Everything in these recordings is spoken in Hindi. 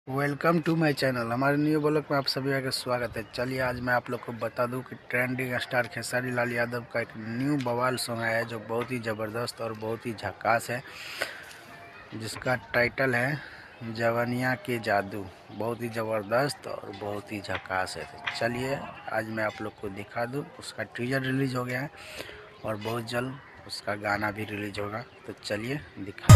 Welcome to my channel. हमारे न्यू ब्लॉग में आप सभी का स्वागत है। चलिए आज मैं आप लोग को बता दूं कि ट्रेंडिंग स्टार खेसारी लाल यादव का एक न्यू बवाल सॉन्ग आया है जो बहुत ही ज़बरदस्त और बहुत ही झकास है, जिसका टाइटल है जवानिया के जादू। बहुत ही ज़बरदस्त और बहुत ही झकास है। तो चलिए आज मैं आप लोग को दिखा दूँ। उसका टीजर रिलीज़ हो गया है और बहुत जल्द उसका गाना भी रिलीज होगा। तो चलिए दिखा।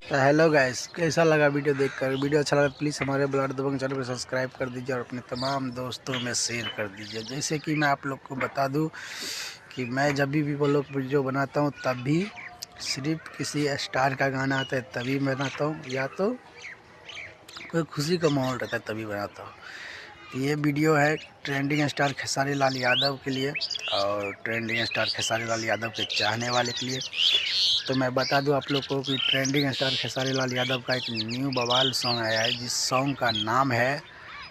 तो हेलो गाइस, कैसा लगा वीडियो देखकर? वीडियो अच्छा लगा प्लीज़ हमारे ब्लड दबंग चैनल को सब्सक्राइब कर दीजिए और अपने तमाम दोस्तों में शेयर कर दीजिए। जैसे कि मैं आप लोग को बता दूं कि मैं जब भी ब्लॉग वीडियो बनाता हूं तब भी सिर्फ किसी स्टार का गाना आता है तभी बनाता हूं, या तो कोई खुशी का माहौल रहता है तभी बनाता हूँ। ये वीडियो है ट्रेंडिंग स्टार खेसारी लाल यादव के लिए और ट्रेंडिंग स्टार खेसारी लाल यादव के चाहने वाले के लिए। तो मैं बता दूं आप लोग को कि ट्रेंडिंग स्टार खेसारी लाल यादव का एक न्यू बवाल सॉन्ग आया है, जिस सॉन्ग का नाम है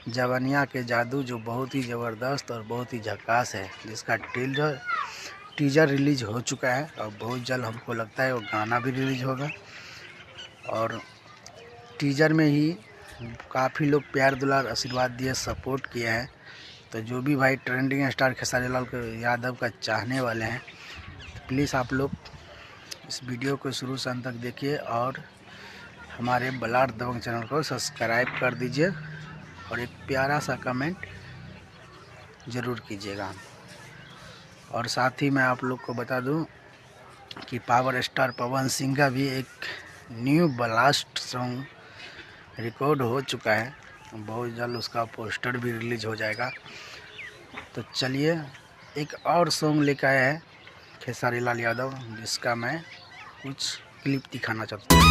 जवानिया के जादू, जो बहुत ही ज़बरदस्त और बहुत ही झकास है। जिसका टीजर रिलीज हो चुका है और बहुत जल्द हमको लगता है वो गाना भी रिलीज होगा। और टीजर में ही काफ़ी लोग प्यार दुलार आशीर्वाद दिए, सपोर्ट किए हैं। तो जो भी भाई ट्रेंडिंग स्टार खेसारी लाल यादव का चाहने वाले हैं तो प्लीज़ आप लोग इस वीडियो को शुरू से अंत तक देखिए और हमारे ब्लड दबंग चैनल को सब्सक्राइब कर दीजिए और एक प्यारा सा कमेंट ज़रूर कीजिएगा। और साथ ही मैं आप लोग को बता दूं कि पावर स्टार पवन सिंह का भी एक न्यू ब्लास्ट सॉन्ग रिकॉर्ड हो चुका है। बहुत जल्द उसका पोस्टर भी रिलीज हो जाएगा। तो चलिए एक और सॉन्ग लेकर आया है खेसारी लाल यादव, जिसका मैं कुछ क्लिप दिखाना चाहता हूँ।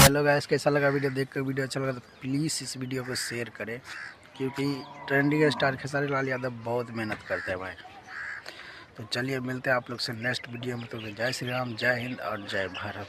हेलो गाइस, कैसा लगा वीडियो देखकर? वीडियो अच्छा लगा तो प्लीज़ इस वीडियो को शेयर करें, क्योंकि ट्रेंडिंग स्टार खेसारी लाल यादव बहुत मेहनत करते हैं भाई। तो चलिए मिलते हैं आप लोग से नेक्स्ट वीडियो में। तो जय श्री राम, जय हिंद और जय भारत।